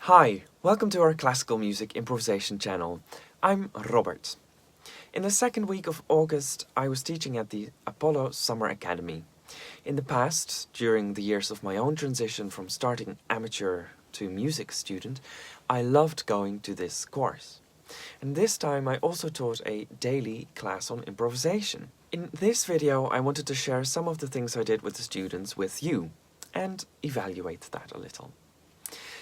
Hi, welcome to our classical music improvisation channel. I'm Robert. In the second week of August, I was teaching at the Apollo Summer Academy. In the past, during the years of my own transition from starting amateur to music student, I loved going to this course. And this time I also taught a daily class on improvisation. In this video, I wanted to share some of the things I did with the students with you, and evaluate that a little.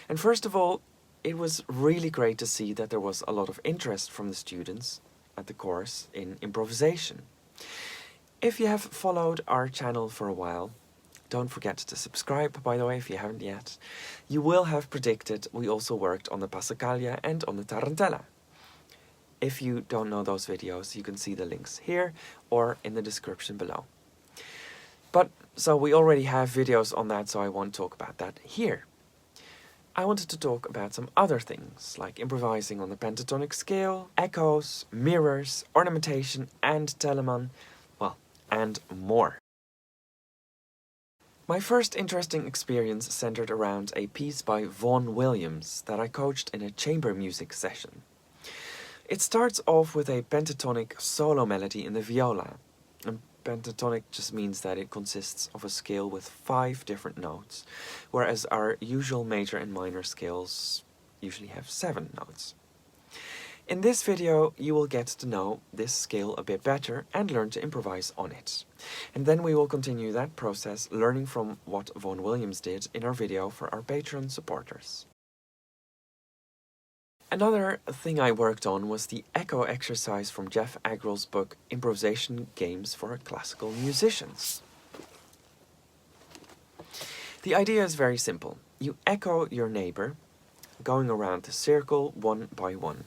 And first of all, it was really great to see that there was a lot of interest from the students at the course in improvisation. If you have followed our channel for a while, don't forget to subscribe, by the way, if you haven't yet. You will have predicted we also worked on the Passacaglia and on the Tarantella. If you don't know those videos, you can see the links here or in the description below. So we already have videos on that, so I won't talk about that here. I wanted to talk about some other things, like improvising on the pentatonic scale, echoes, mirrors, ornamentation, and Telemann, and more. My first interesting experience centered around a piece by Vaughan that I coached in a chamber music session. It starts off with a pentatonic solo melody in the viola. And pentatonic just means that it consists of a scale with 5 different notes, whereas our usual major and minor scales usually have 7 notes. In this video, you will get to know this scale a bit better and learn to improvise on it. And then we will continue that process, learning from what Vaughan did in our video for our Patreon supporters. Another thing I worked on was the echo exercise from Jeff Agrell's book Improvisation Games for Classical Musicians. The idea is very simple. You echo your neighbor, going around the circle one by one.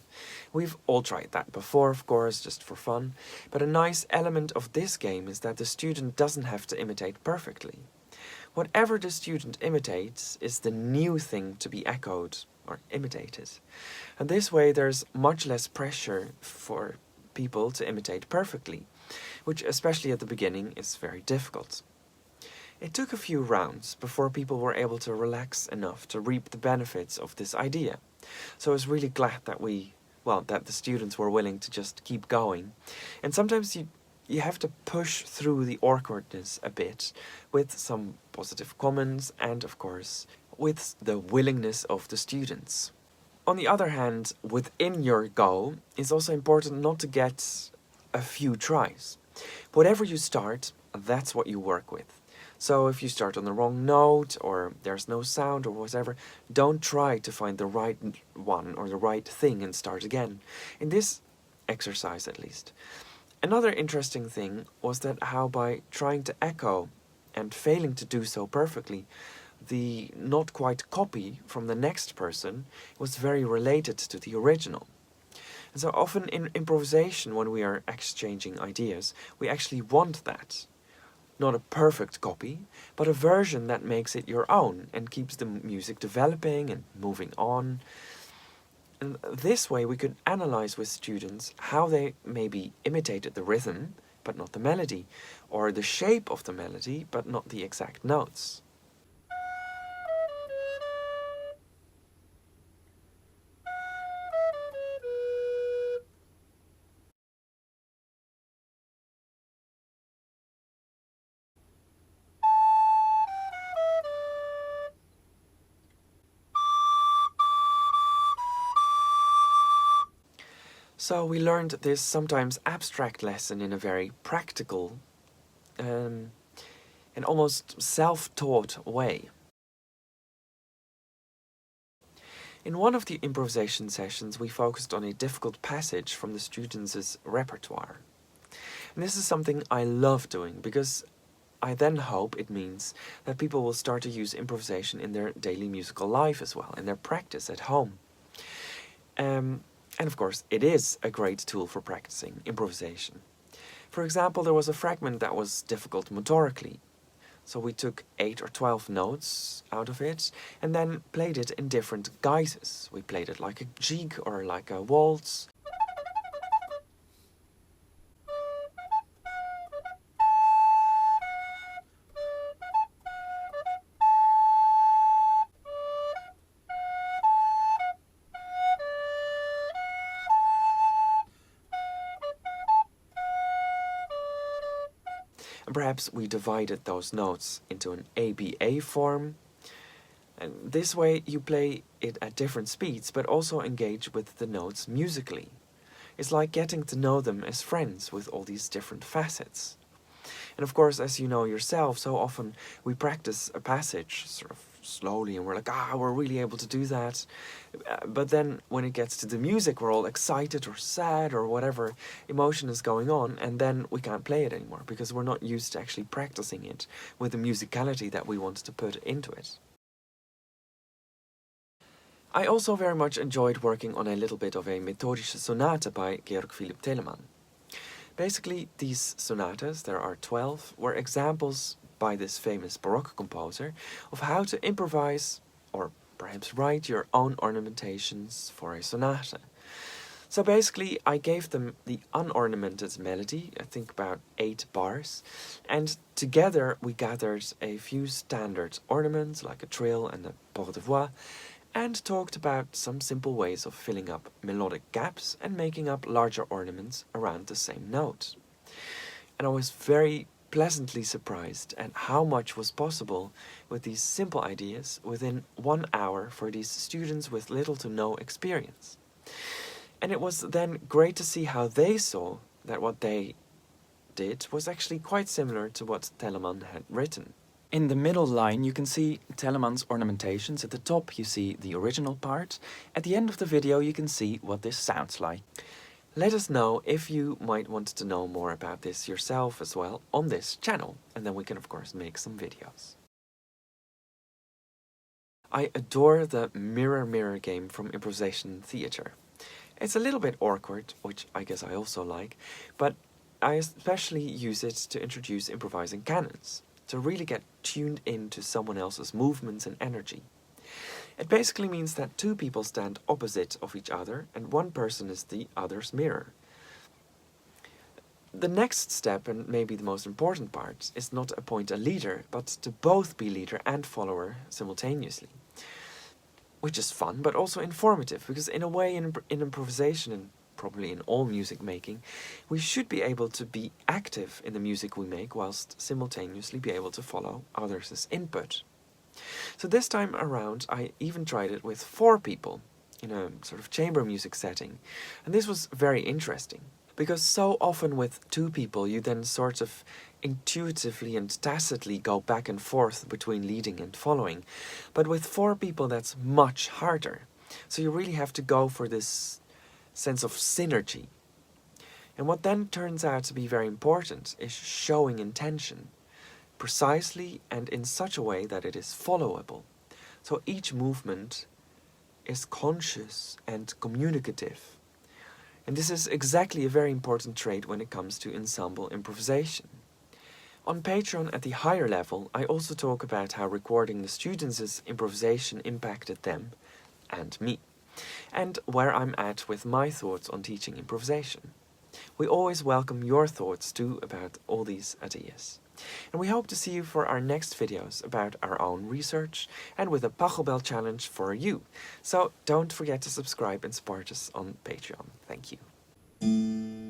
We've all tried that before, of course, just for fun, but a nice element of this game is that the student doesn't have to imitate perfectly. Whatever the student imitates is the new thing to be echoed or imitated. And this way there's much less pressure for people to imitate perfectly, which especially at the beginning is very difficult. It took a few rounds before people were able to relax enough to reap the benefits of this idea. So I was really glad that that the students were willing to just keep going. And sometimes you have to push through the awkwardness a bit with some positive comments and, of course, with the willingness of the students. On the other hand, within your go, it's also important not to get a few tries. Whatever you start, that's what you work with. So if you start on the wrong note, or there's no sound, or whatever, don't try to find the right one or the right thing and start again. In this exercise, at least. Another interesting thing was that how by trying to echo and failing to do so perfectly, the not quite copy from the next person was very related to the original. And so often in improvisation, when we are exchanging ideas, we actually want that. Not a perfect copy, but a version that makes it your own and keeps the music developing and moving on. And this way we could analyze with students how they maybe imitated the rhythm, but not the melody, or the shape of the melody, but not the exact notes. So we learned this sometimes abstract lesson in a very practical and almost self-taught way. In one of the improvisation sessions, we focused on a difficult passage from the students' repertoire. And this is something I love doing because I then hope it means that people will start to use improvisation in their daily musical life as well, in their practice at home. And of course, it is a great tool for practicing improvisation. For example, there was a fragment that was difficult motorically. So we took 8 or 12 notes out of it and then played it in different guises. We played it like a jig or like a waltz. perhaps we divided those notes into an ABA form. And this way you play it at different speeds, but also engage with the notes musically. It's like getting to know them as friends with all these different facets. And of course, as you know yourself, so often we practice a passage sort of slowly and we're like, we're really able to do that. But then when it gets to the music, we're all excited or sad or whatever emotion is going on, and then we can't play it anymore because we're not used to actually practicing it with the musicality that we want to put into it. I also very much enjoyed working on a little bit of a Methodische Sonata by Georg Telemann. Basically, these sonatas, there are 12, were examples by this famous Baroque composer of how to improvise or perhaps write your own ornamentations for a sonata. So basically, I gave them the unornamented melody, I think about 8 bars, and together we gathered a few standard ornaments like a trill and a port de voix, and talked about some simple ways of filling up melodic gaps and making up larger ornaments around the same note. And I was very pleasantly surprised at how much was possible with these simple ideas within 1 hour for these students with little to no experience. And it was then great to see how they saw that what they did was actually quite similar to what Telemann had written. In the middle line you can see Telemann's ornamentations. At the top you see the original part. At the end of the video you can see what this sounds like. Let us know if you might want to know more about this yourself as well on this channel, and then we can of course make some videos. I adore the mirror mirror game from Improvisation Theatre. It's a little bit awkward, which I guess I also like, but I especially use it to introduce improvising canons, to really get tuned into someone else's movements and energy. It basically means that 2 people stand opposite of each other and one person is the other's mirror. The next step, and maybe the most important part, is not to appoint a leader, but to both be leader and follower simultaneously. Which is fun, but also informative, because in a way in improvisation, and probably in all music making, we should be able to be active in the music we make whilst simultaneously be able to follow others' input. So this time around I even tried it with 4 people in a sort of chamber music setting, and this was very interesting, because so often with 2 people you then sort of intuitively and tacitly go back and forth between leading and following, but with 4 people that's much harder. So you really have to go for this sense of synergy. And what then turns out to be very important is showing intention, precisely and in such a way that it is followable. So each movement is conscious and communicative. And this is exactly a very important trait when it comes to ensemble improvisation. On Patreon at the higher level, I also talk about how recording the students' improvisation impacted them and me, and where I'm at with my thoughts on teaching improvisation. We always welcome your thoughts too about all these ideas. And we hope to see you for our next videos about our own research and with a Pachelbel challenge for you. So don't forget to subscribe and support us on Patreon. Thank you.